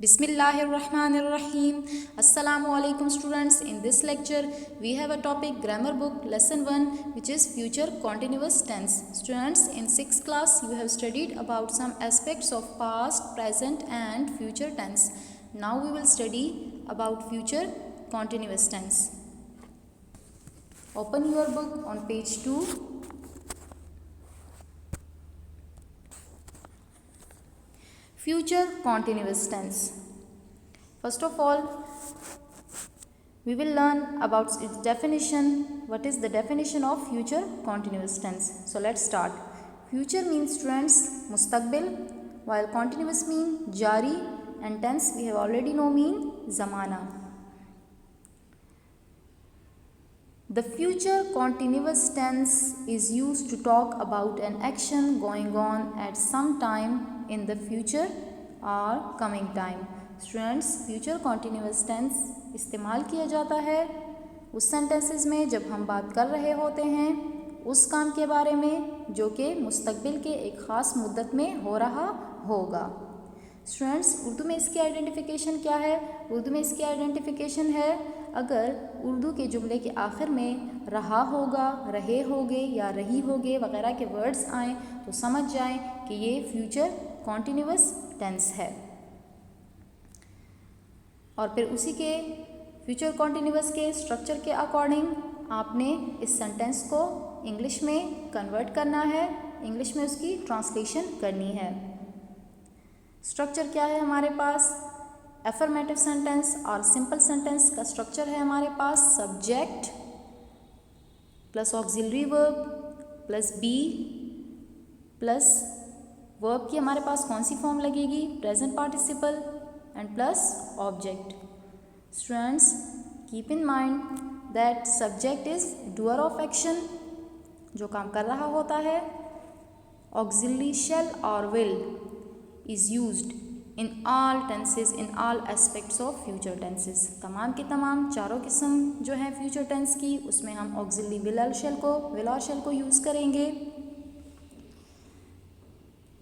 Bismillahirrahmanirrahim. Assalamu alaikum students. In this lecture we have a topic grammar book lesson 1 which is future continuous tense. Students, in 6th class you have studied about some aspects of past, present and future tense. Now we will study about future continuous tense. Open your book on page 2. Future continuous tense. First of all, we will learn about its definition. What is the definition of future continuous tense? So let's start. Future means students mustaqbil, while continuous mean jari, and tense we have already know mean zamana. The future continuous tense is used to talk about an action going on at some time in the future or coming time. Students, future continuous tense इस्तेमाल किया जाता है उस sentences में जब हम बात कर रहे होते हैं उस काम के बारे में जो कि मुस्तकबिल के एक ख़ास मुद्दत में हो रहा होगा. स्टूडेंट्स, उर्दू में इसकी आइडेंटिफिकेशन क्या है? उर्दू में इसकी आइडेंटिफिकेशन है अगर उर्दू के जुमले के आखिर में रहा होगा, रहे होगे या रही होगे वगैरह के वर्ड्स आएँ तो समझ जाएं कि ये फ्यूचर कॉन्टीन्यूअस टेंस है. और फिर उसी के फ्यूचर कॉन्टीन्यूअस के स्ट्रक्चर के अकॉर्डिंग आपने इस सेंटेंस को इंग्लिश में कन्वर्ट करना है, इंग्लिश में उसकी ट्रांसलेशन करनी है. स्ट्रक्चर क्या है हमारे पास? एफर्मेटिव सेंटेंस और सिंपल सेंटेंस का स्ट्रक्चर है हमारे पास subject plus auxiliary verb plus be plus verb की हमारे पास कौन सी फॉर्म लगेगी? Present participle and plus object. Students, keep in mind that subject is doer of action, जो काम कर रहा होता है. ऑक्सिलरी शैल और will is used in all tenses in all aspects of future tenses. तमाम की तमाम चारों किस्म जो है फ्यूचर टेंस की उसमें हम ऑक्सिलरी विल और शैल को यूज़ करेंगे.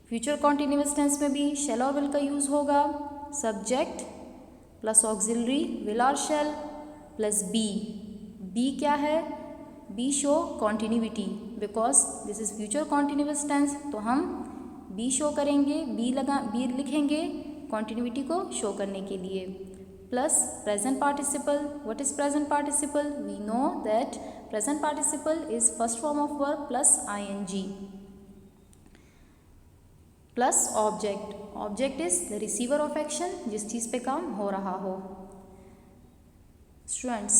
फ्यूचर कॉन्टीन्यूअस टेंस में भी शैल और विल का यूज़ होगा. सब्जेक्ट प्लस ऑक्सिलरी विल और शैल प्लस बी. बी क्या है? Be show continuity, because this is future continuous tense तो हम बी शो करेंगे, बी लिखेंगे कॉन्टिन्यूटी को शो करने के लिए. Plus present participle. What is present participle? We know that present participle is first form of verb plus ing. Plus object. Object is the receiver of action, जिस चीज़ पे काम हो रहा हो. स्टूडेंट्स,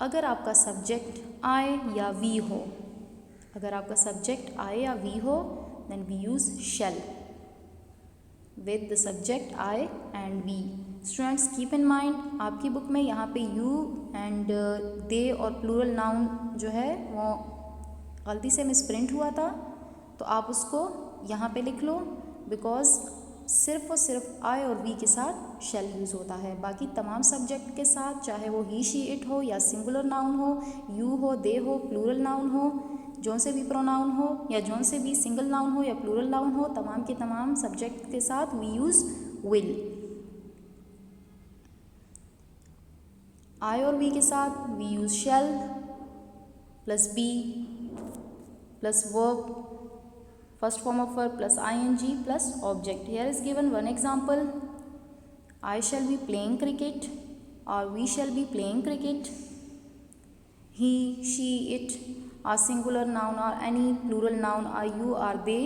अगर आपका सब्जेक्ट आई या वी हो, अगर आपका सब्जेक्ट आई या वी हो then we use shall with the subject I and we. Students, keep in mind आपकी बुक में यहाँ पे यू एंड दे और प्लूरल नाउन जो है वो गलती से मिसप्रिंट हुआ था तो आप उसको यहाँ पे लिख लो, बिकॉज सिर्फ और सिर्फ आई और वी के साथ शैल यूज़ होता है. बाकी तमाम सब्जेक्ट के साथ चाहे वो ही शी इट हो या सिंगुलर नाउन हो, यू हो, दे हो, प्लूरल नाउन हो, जौन से भी प्रोनाउन हो या जौन से भी सिंगल नाउन हो या प्लूरल नाउन हो, तमाम के तमाम सब्जेक्ट के साथ वी यूज़ विल. आई और वी के साथ we use shall plus be plus verb first form of verb plus ing plus object. Here is given one example. I shall be playing cricket or we shall be playing cricket. He, she, it are singular noun or any plural noun are you or they.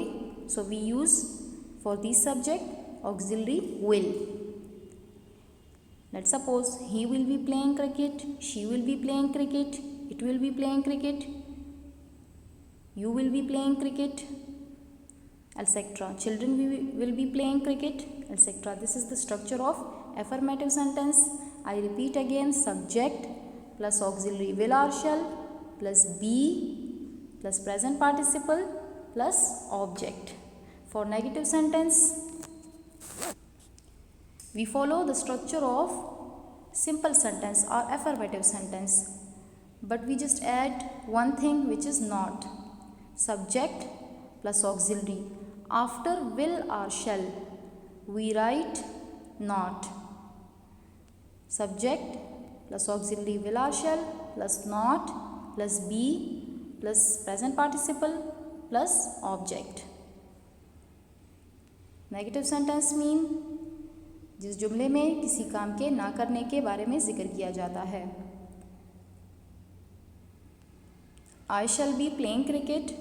So we use for this subject auxiliary will. Let's suppose he will be playing cricket, she will be playing cricket, it will be playing cricket, you will be playing cricket, etc. Children will be playing cricket, etc. This is the structure of affirmative sentence. I repeat again, subject plus auxiliary will or shall plus be plus present participle plus object. For negative sentence, we follow the structure of simple sentence or affirmative sentence, but we just add one thing which is not. Subject plus auxiliary. After will or shall, we write not. Subject plus auxiliary will or shall plus not plus be plus present participle plus object. Negative sentence mean जिस जुमले में किसी काम के ना करने के बारे में जिक्र किया जाता है। I shall be playing cricket.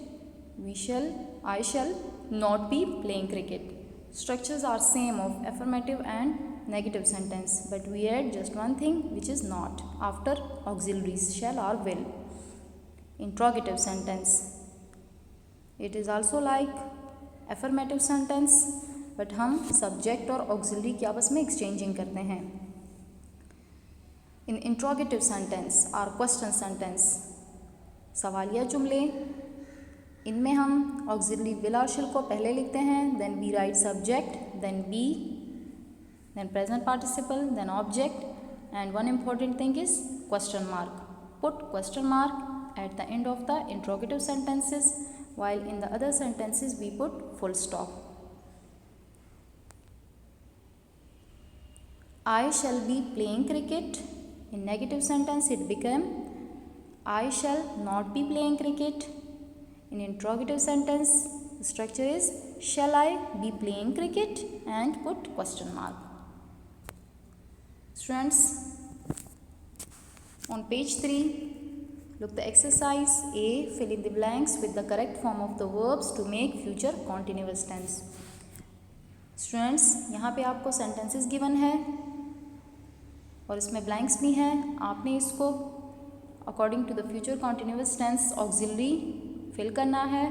I shall not be playing cricket. Structures are same of affirmative and negative sentence, but we add just one thing, which is not after auxiliaries shall or will. Interrogative sentence. It is also like affirmative sentence, but हम subject और auxiliary की आपस में exchanging करते हैं. In interrogative sentence or question sentence, सवालिया जुमले, इनमें हम ऑक्सिलरी विल और शिल को पहले लिखते हैं, then we write subject, then be, then present participle, then object, and one important thing is question mark. Put question mark at the end of the interrogative sentences, while in the other sentences we put full stop. I shall be playing cricket. In negative sentence it became I shall not be playing cricket. In interrogative sentence, the structure is shall I be playing cricket and put question mark. Students, on page 3, look the exercise A. Fill in the blanks with the correct form of the verbs to make future continuous tense. Students, यहाँ पे आपको sentences given है और इसमें blanks भी हैं. आपने इसको according to the future continuous tense auxiliary fill करना है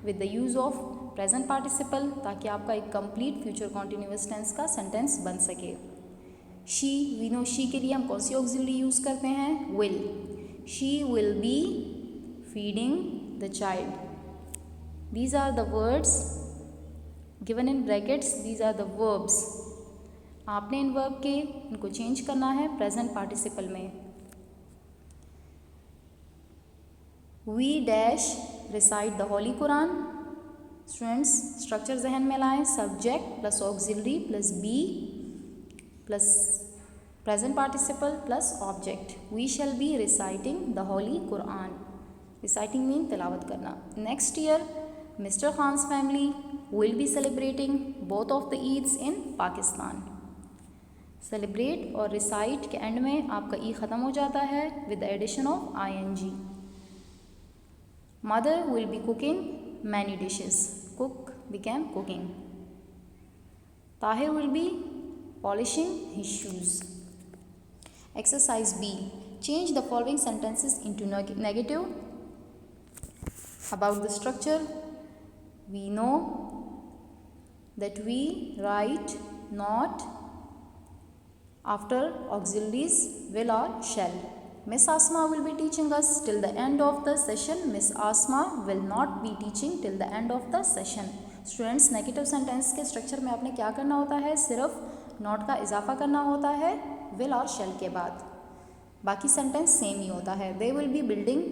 with the use of present participle, ताकि आपका एक complete future continuous tense का sentence बन सके. she, we know she के लिए हम कौन सी auxiliary use करते हैं? will. she will be feeding the child. These are the words given in brackets. These are the verbs. आपने इन verb के इनको change करना है present participle में. We dash recite the Holy Quran. Students, structure जहन में लाएं. Subject plus auxiliary plus be plus present participle plus object. We shall be reciting the Holy Quran. Reciting mean तिलावत करना. Next year, Mr. Khan's family will be celebrating both of the Eids in Pakistan. Celebrate और recite के end में आपका E ख़त्म हो जाता है with the addition of ing. Mother will be cooking many dishes. Cook became cooking. Tahir will be polishing his shoes. Exercise B. Change the following sentences into negative. About the structure, we know that we write not after auxiliaries will or shall. Miss Asma will be teaching us till the end of the session. Miss Asma will not be teaching till the end of the session. Students, negative sentence के structure में आपने क्या करना होता है? सिर्फ not का इजाफा करना होता है विल और शेल के बाद. बाकी सेंटेंस सेम ही होता है. They will be building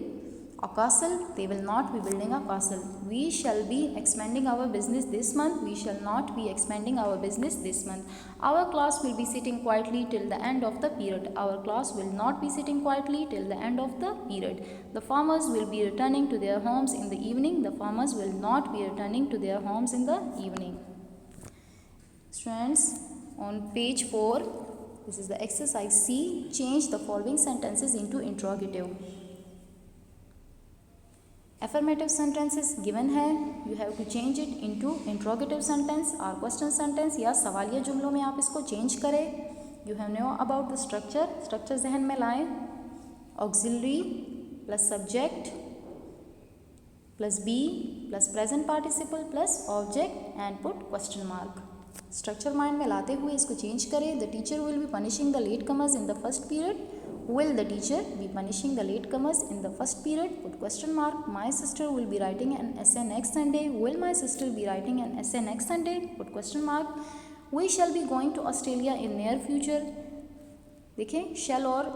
a castle. They will not be building a castle. We shall be expanding our business this month. We shall not be expanding our business this month. Our class will be sitting quietly till the end of the period. Our class will not be sitting quietly till the end of the period. The farmers will be returning to their homes in the evening. The farmers will not be returning to their homes in the evening. Students, on page 4, this is the exercise C. Change the following sentences into interrogative. Affirmative sentences given है, you have to change it into interrogative sentence or question sentence या सवालिया जुमलों में आप इसको change करें. You have know about the structure. Structure जहन में लाएं. Auxiliary plus subject plus be plus present participle plus object and put question mark. Structure mind में लाते हुए इसको change करें. The teacher will be punishing the latecomers in the first period. Will the teacher be punishing the latecomers in the first period? Put question mark. My sister will be writing an essay next Sunday. Will my sister be writing an essay next Sunday? Put question mark. We shall be going to Australia in near future. देखें, shall और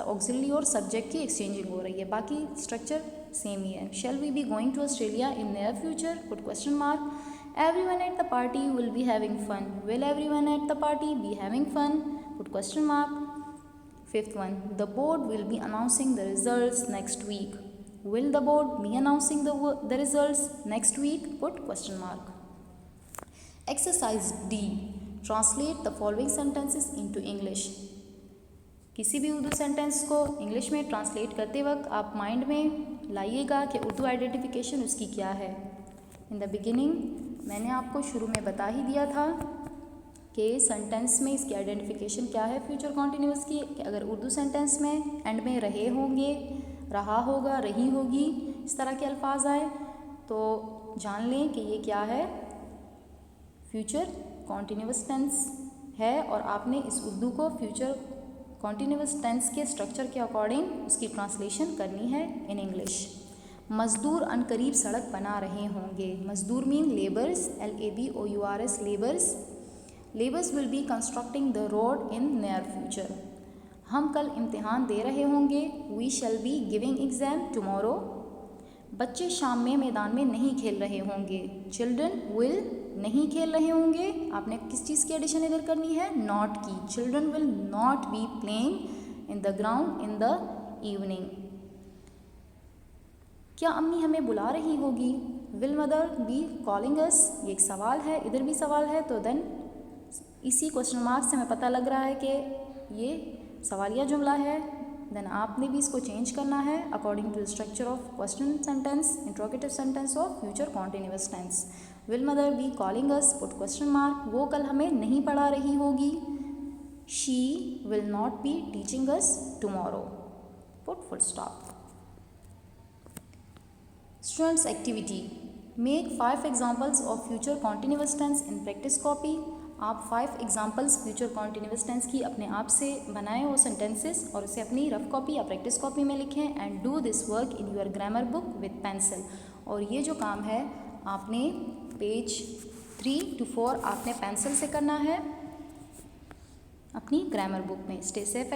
auxiliary और subject की exchanging हो रही है. बाकी structure same ही है. Shall we be going to Australia in near future? Put question mark. Everyone at the party will be having fun. Will everyone at the party be having fun? Put question mark. Fifth one, the board will be announcing the results next week. Will the board be announcing the results next week? Put question mark. Exercise D. Translate the following sentences into English. किसी भी Urdu sentence को English में translate करते वक्त आप mind में लाइएगा कि उर्दू आइडेंटिफिकेशन उसकी क्या है. इन द बिगिनिंग मैंने आपको शुरू में बता ही दिया था कि सेंटेंस में इसकी आइडेंटिफिकेशन क्या है फ्यूचर कॉन्टिन्यूअस की. कि अगर उर्दू सेंटेंस में एंड में रहे होंगे, रहा होगा, रही होगी, इस तरह के अल्फाज आए तो जान लें कि ये क्या है, फ्यूचर कॉन्टिन्यूअस टेंस है. और आपने इस उर्दू को फ्यूचर कॉन्टिन्यूअस टेंस के स्ट्रक्चर के अकॉर्डिंग उसकी ट्रांसलेशन करनी है इन इंग्लिश. मजदूर अनकरीब सड़क बना रहे होंगे. मजदूर mean labours, LABOURS, labours. Labours will be constructing the road in near future. हम कल इम्तिहान दे रहे होंगे. We shall be giving exam tomorrow. बच्चे शाम में मैदान में नहीं खेल रहे होंगे. चिल्ड्रन विल नहीं खेल रहे होंगे. आपने किस चीज़ की एडिशन इधर करनी है, नॉट की. Children will not be playing in the ground in the evening. क्या अम्मी हमें बुला रही होगी. विल मदर बी कॉलिंग अस. ये एक सवाल है, इधर भी सवाल है, तो देन इसी क्वेश्चन मार्क से हमें पता लग रहा है कि ये सवालिया जुमला है. देन आपने भी इसको चेंज करना है according to the structure of question sentence, interrogative sentence of future continuous tense. Will mother be calling us, put question mark. वो कल हमें नहीं पढ़ा रही होगी. She will not be teaching us tomorrow, put full stop. Students activity. Make 5 examples of future continuous tense in practice copy. आप 5 examples future continuous tense की अपने आप से बनाएं वो सेंटेंसेस और उसे अपनी रफ कॉपी या प्रैक्टिस कॉपी में लिखें. And do this work in your grammar book with pencil. और ये जो काम है आपने पेज 3 to 4 आपने पेंसिल से करना है अपनी ग्रामर बुक में. Stay safe.